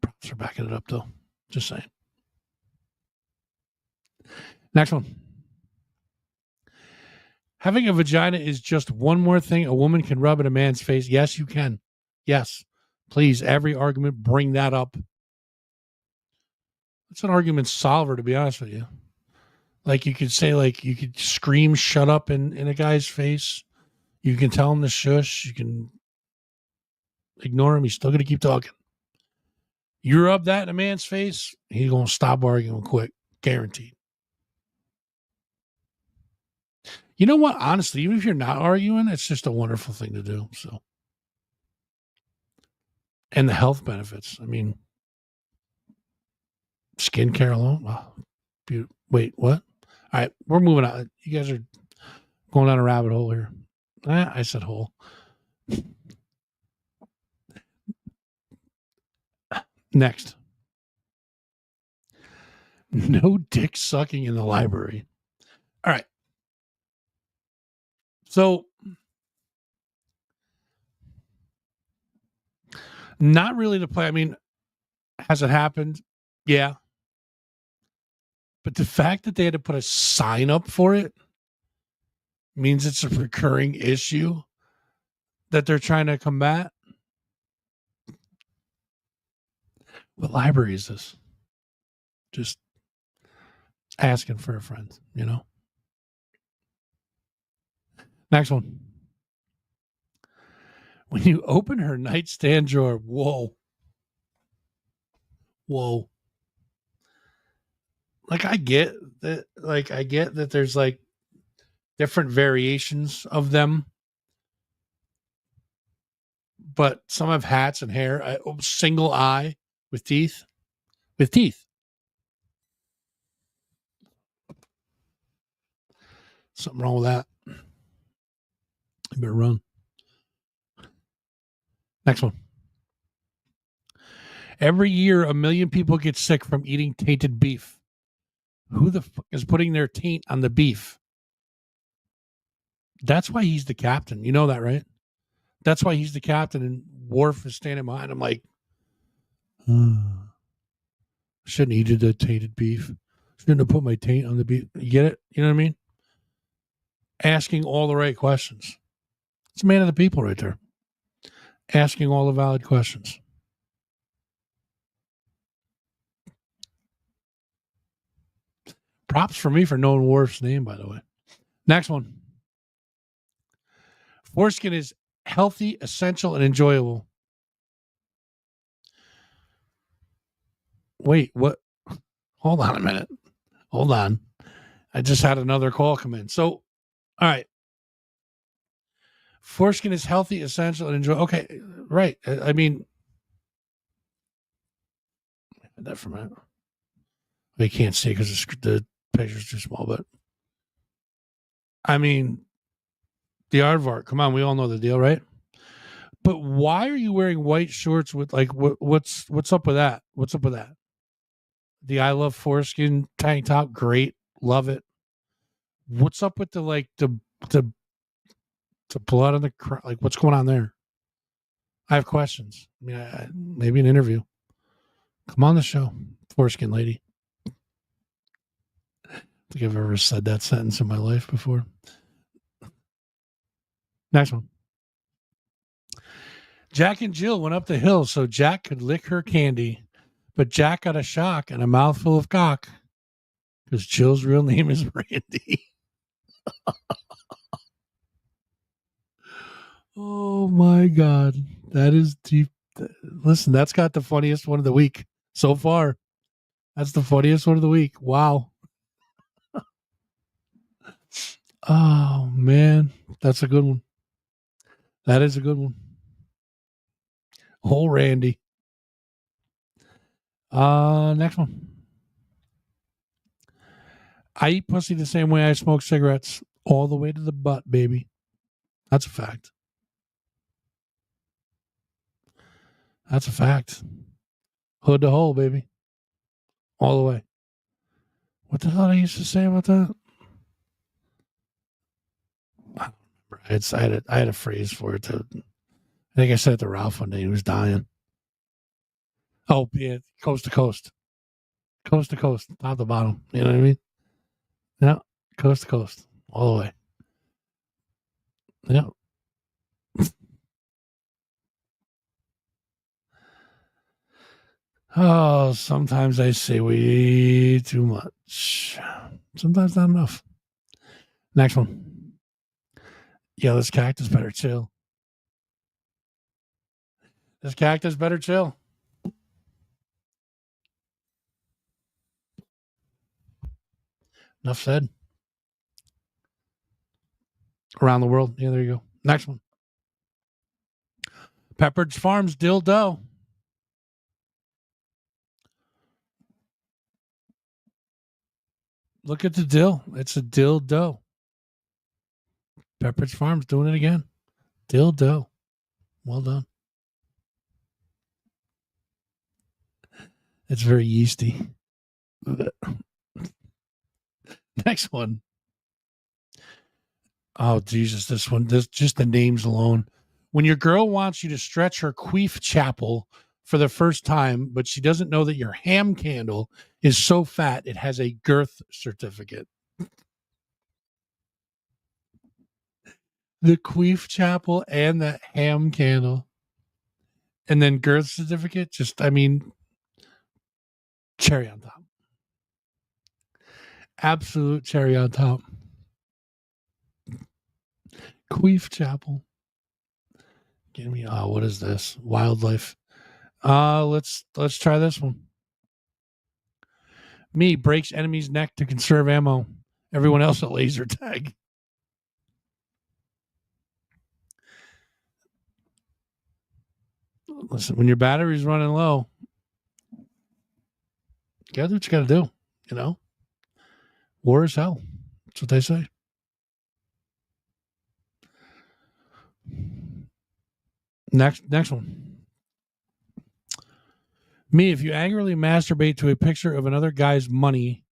Props for backing it up, though. Just saying. Next one. Having a vagina is just one more thing a woman can rub in a man's face. Yes, you can. Yes. Please, every argument, bring that up. It's an argument solver, to be honest with you. Like you could say, like you could scream "shut up" in a guy's face. You can tell him to shush. You can ignore him. He's still going to keep talking. You rub that in a man's face, he's going to stop arguing quick. Guaranteed. You know what? Honestly, even if you're not arguing, it's just a wonderful thing to do. So, and the health benefits. I mean, skincare alone. Oh, wait, what? All right, we're moving on. You guys are going down a rabbit hole here. I said hole. Next. No dick sucking in the library. All right. So, not really the play. I mean, has it happened? Yeah. But the fact that they had to put a sign up for it means it's a recurring issue that they're trying to combat. What library is this? Just asking for a friend, you know? Next one. When you open her nightstand drawer, whoa. Like I get that there's like different variations of them. But some have hats and hair. Single eye with teeth. Something wrong with that. You better run. Next one. Every year, 1 million people get sick from eating tainted beef. Who the fuck is putting their taint on the beef? That's why he's the captain. You know that, right? That's why he's the captain and Worf is standing behind him like, shouldn't eat the tainted beef. Shouldn't have put my taint on the beef. You get it? You know what I mean? Asking all the right questions. It's a man of the people right there. Asking all the valid questions. Props for me for knowing Worf's name, by the way. Next one. Foreskin is healthy, essential, and enjoyable. Wait, what? Hold on a minute. Hold on. I just had another call come in. So, all right. Foreskin is healthy, essential, and enjoyable. Okay, right. I mean, that for a minute. They can't see because the picture's too small, but I mean, the aardvark. Come on, we all know the deal, right? But why are you wearing white shorts with like what's up with that? What's up with that? The I love foreskin tank top, great, love it. What's up with the blood on the like? What's going on there? I have questions. I mean, maybe an interview. Come on the show, foreskin lady. I think I've ever said that sentence in my life before. Next one. Jack and Jill went up the hill so Jack could lick her candy, but Jack got a shock and a mouthful of cock because Jill's real name is Randy. Oh my God. That is deep. Listen, that's got the funniest one of the week so far. That's the funniest one of the week. Wow. Oh man, that's a good one. That is a good one. Oh, Randy. Next one. I eat pussy the same way I smoke cigarettes, all the way to the butt, baby. That's a fact. That's a fact. Hood to hole, baby. All the way. What the hell did I used to say about that? I don't remember. I had a phrase for it. I think I said it to Ralph one day. He was dying. Oh, yeah. Coast to coast. Coast to coast. Top to bottom. You know what I mean? Yeah. Coast to coast. All the way. Yeah. Oh, sometimes I say way too much. Sometimes not enough. Next one. Yeah, this cactus better chill. This cactus better chill. Enough said. Around the world. Yeah, there you go. Next one. Pepperidge Farms dildo. Look at the dill. It's a dildo. Pepperidge Farms doing it again. Dildo. Well done. It's very yeasty. Next one. Oh, Jesus. This one. This just the names alone. When your girl wants you to stretch her queef chapel for the first time, but she doesn't know that your ham candle is so fat it has a girth certificate. The queef chapel and the ham candle. And then girth certificate. Just, I mean, cherry on top. Absolute cherry on top. Queef chapel. Give me, what is this? Wildlife. Let's try this one. Me breaks enemy's neck to conserve ammo. Everyone else a laser tag. Listen, when your battery's running low, you gotta do what you gotta do. You know, war is hell. That's what they say. Next one. Me, if you angrily masturbate to a picture of another guy's money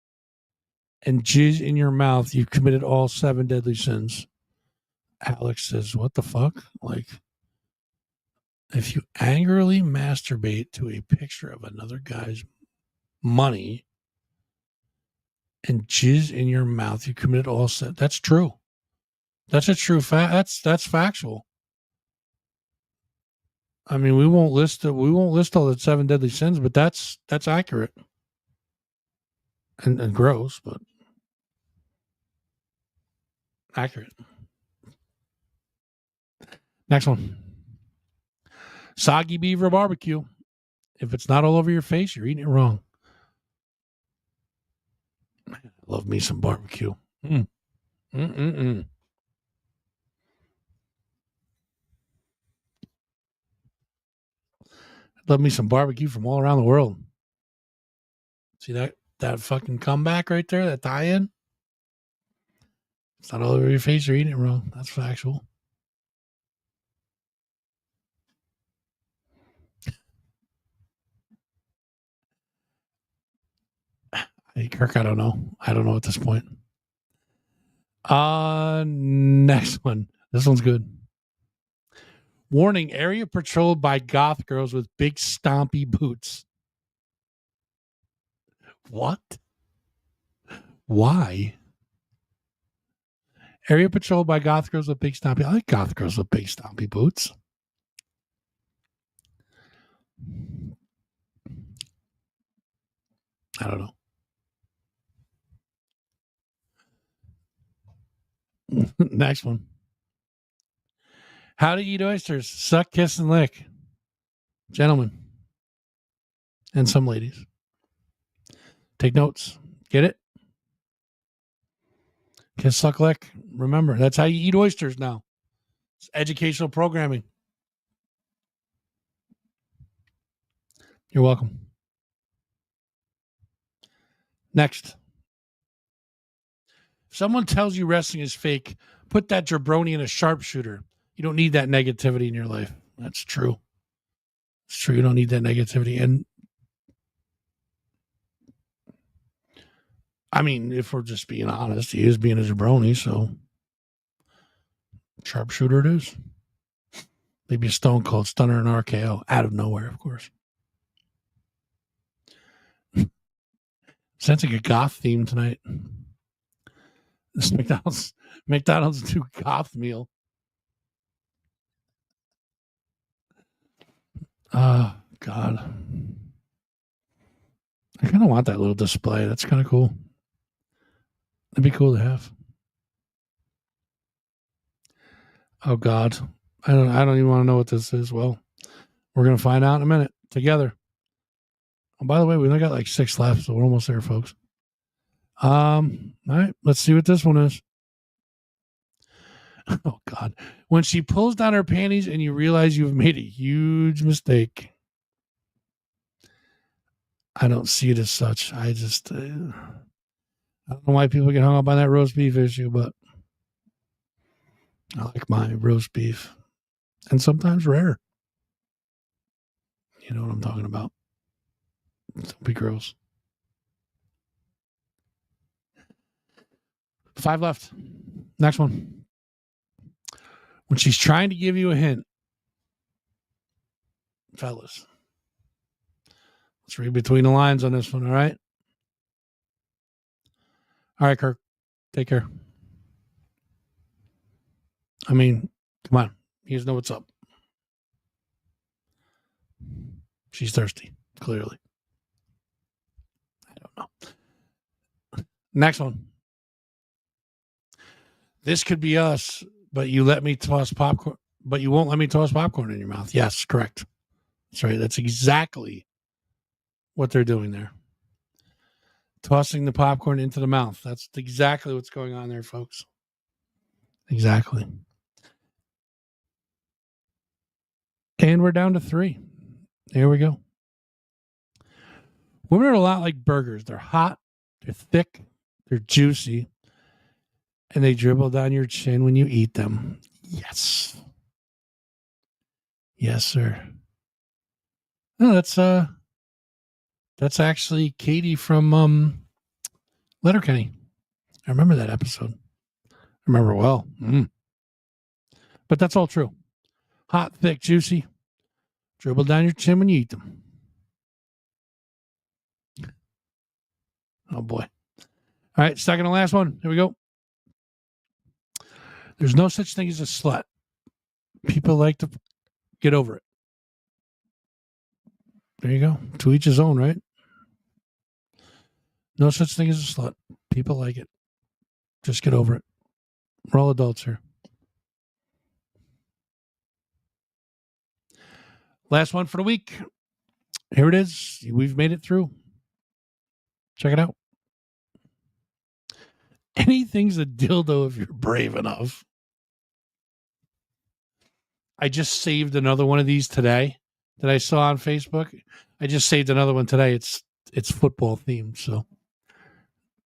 and jizz in your mouth, you've committed all 7 deadly sins. Alex says, what the fuck? Like, If you angrily masturbate to a picture of another guy's money and jizz in your mouth, you commit all sin. That's true. That's a true fact. That's factual. I mean, we won't list all the 7 deadly sins, but that's accurate and gross, but accurate. Next one. Soggy beaver barbecue. If it's not all over your face, you're eating it wrong. Love me some barbecue. Love me some barbecue from all around the world. See that fucking comeback right there, that tie-in? It's not all over your face, you're eating it wrong. That's factual. Hey, Kirk, I don't know. I don't know at this point. Next one. This one's good. Warning, area patrolled by goth girls with big stompy boots. What? Why? Area patrolled by goth girls with big stompy. I like goth girls with big stompy boots. I don't know. Next one. How to eat oysters. Suck, kiss, and lick. Gentlemen. And some ladies. Take notes. Get it? Kiss, suck, lick. Remember, that's how you eat oysters now. It's educational programming. You're welcome. Next. If someone tells you wrestling is fake, put that jabroni in a sharpshooter. You don't need that negativity in your life. That's true. It's true. You don't need that negativity. And I mean, if we're just being honest, he is being a jabroni, so sharpshooter it is. Maybe a Stone Cold Stunner and RKO out of nowhere, of course. Sounds like a goth theme tonight. This McDonald's new goth meal. Oh, God. I kind of want that little display. That's kind of cool. That'd be cool to have. Oh, God. I don't even want to know what this is. Well, we're going to find out in a minute together. Oh, by the way, we only got like 6 left, so we're almost there, folks. All right, let's see what this one is. Oh, God. When she pulls down her panties and you realize you've made a huge mistake. I don't see it as such. I just, I don't know why people get hung up on that roast beef issue, but I like my roast beef. And sometimes rare. You know what I'm talking about. Don't be gross. 5 left. Next one. When she's trying to give you a hint, fellas, let's read between the lines on this one, all right? All right, Kirk, take care. I mean, come on. You guys know what's up. She's thirsty, clearly. I don't know. Next one. This could be us, but you let me toss popcorn, but you won't let me toss popcorn in your mouth. Yes, correct. That's right. That's exactly what they're doing there. Tossing the popcorn into the mouth. That's exactly what's going on there, folks. Exactly. And we're down to 3. There we go. Women are a lot like burgers. They're hot, they're thick, they're juicy, and they dribble down your chin when you eat them. Yes. Yes, sir. No, that's actually Katie from Letterkenny. I remember that episode. I remember well. But that's all true. Hot, thick, juicy. Dribble down your chin when you eat them. Oh, boy. All right, second and last one. Here we go. There's no such thing as a slut. People like to get over it. There you go. To each his own, right? No such thing as a slut. People like it. Just get over it. We're all adults here. Last one for the week. Here it is. We've made it through. Check it out. Anything's a dildo if you're brave enough. I just saved another one of these today that I saw on Facebook. I just saved another one today. It's football themed, so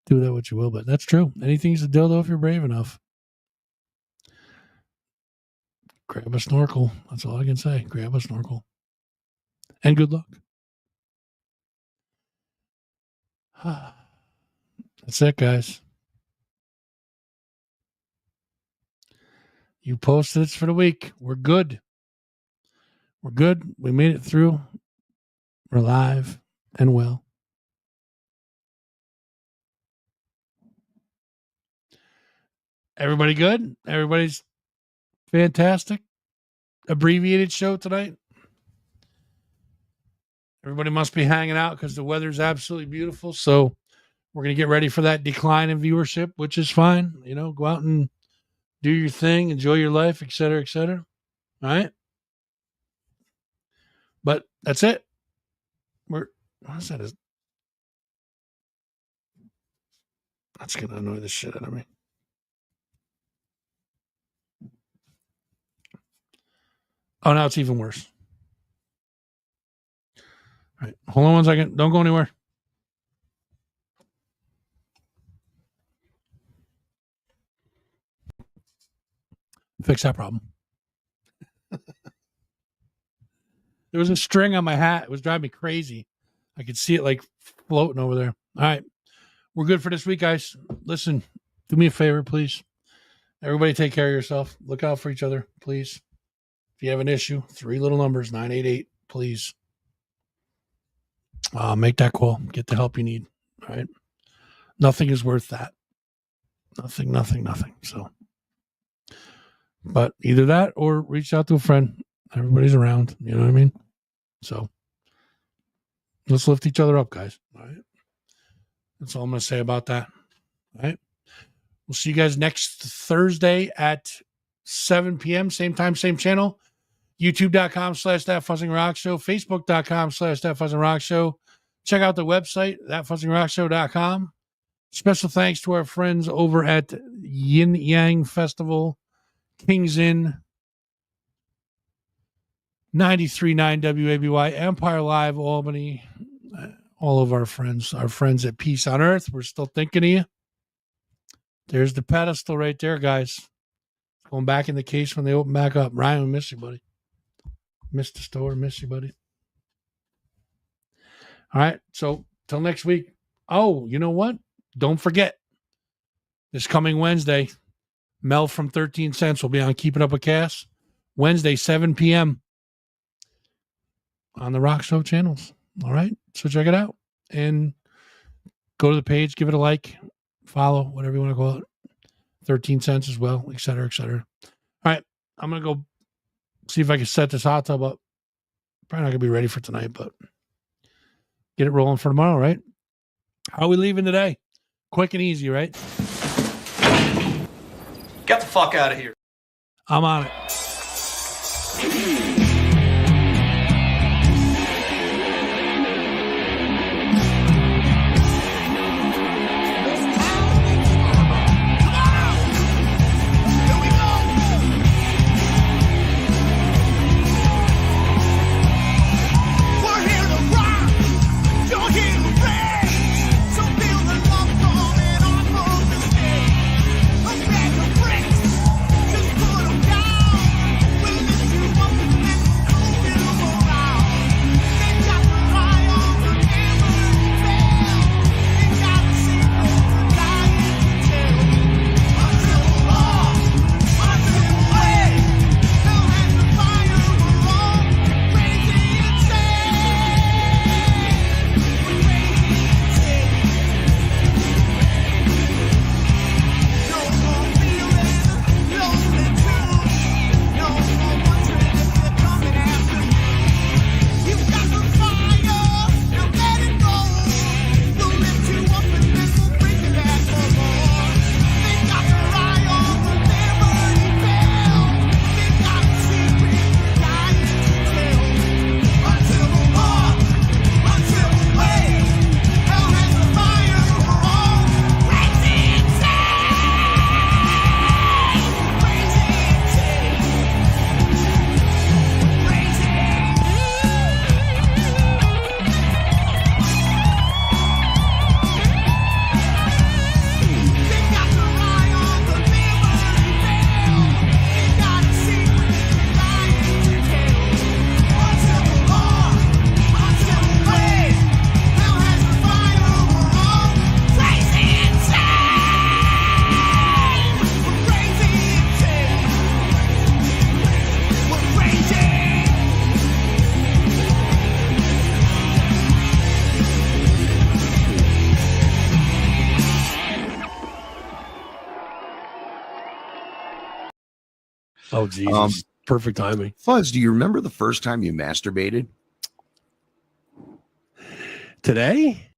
do that what you will, but that's true. Anything's a dildo if you're brave enough. Grab a snorkel. That's all I can say. Grab a snorkel. And good luck. That's it, guys. You posted it for the week. We're good. We're good. We made it through. We're alive and well. Everybody good? Everybody's fantastic. Abbreviated show tonight. Everybody must be hanging out because the weather's absolutely beautiful. So we're going to get ready for that decline in viewership, which is fine. You know, go out and do your thing, enjoy your life, et cetera, et cetera. All right. But that's it. What's that? That's going to annoy the shit out of me. Oh, now it's even worse. All right. Hold on 1 second. Don't go anywhere. Fix that problem. There was a string on my hat. It was driving me crazy. I could see it like floating over there. All right. We're good for this week, guys. Listen, do me a favor, please. Everybody take care of yourself. Look out for each other, please. If you have an issue, 3 little numbers, 988, please. Make that call. Get the help you need. All right. Nothing is worth that. Nothing. So, but either that or reach out to a friend. Everybody's around. You know what I mean? So let's lift each other up, guys. All right. That's all I'm going to say about that. All right. We'll see you guys next Thursday at 7 p.m. Same time, same channel. YouTube.com/ThatFuzzingRockShow. Facebook.com/ThatFuzzingRockShow. Check out the website, ThatFuzzingRockShow.com. Special thanks to our friends over at Yin Yang Festival, Kings Inn, 93.9 WABY, Empire Live, Albany. All of our friends at Peace on Earth. We're still thinking of you. There's the pedestal right there, guys. Going back in the case when they open back up. Ryan, we miss you, buddy. Missed the store. Miss you, buddy. All right. So till next week. Oh, you know what? Don't forget. This coming Wednesday, Mel from 13 Cents will be on Keeping Up with Cass. Wednesday, 7 p.m. on the Rock Show channels. All right. So check it out. And go to the page. Give it a like. Follow. Whatever you want to call it. 13 Cents as well, et cetera, et cetera. All right. I'm going to go see if I can set this hot tub up. Probably not going to be ready for tonight, but get it rolling for tomorrow, right? How are we leaving today? Quick and easy, right? Get the fuck out of here. I'm on it. Oh, Jesus. Perfect timing. Fuzz, do you remember the first time you masturbated? Today?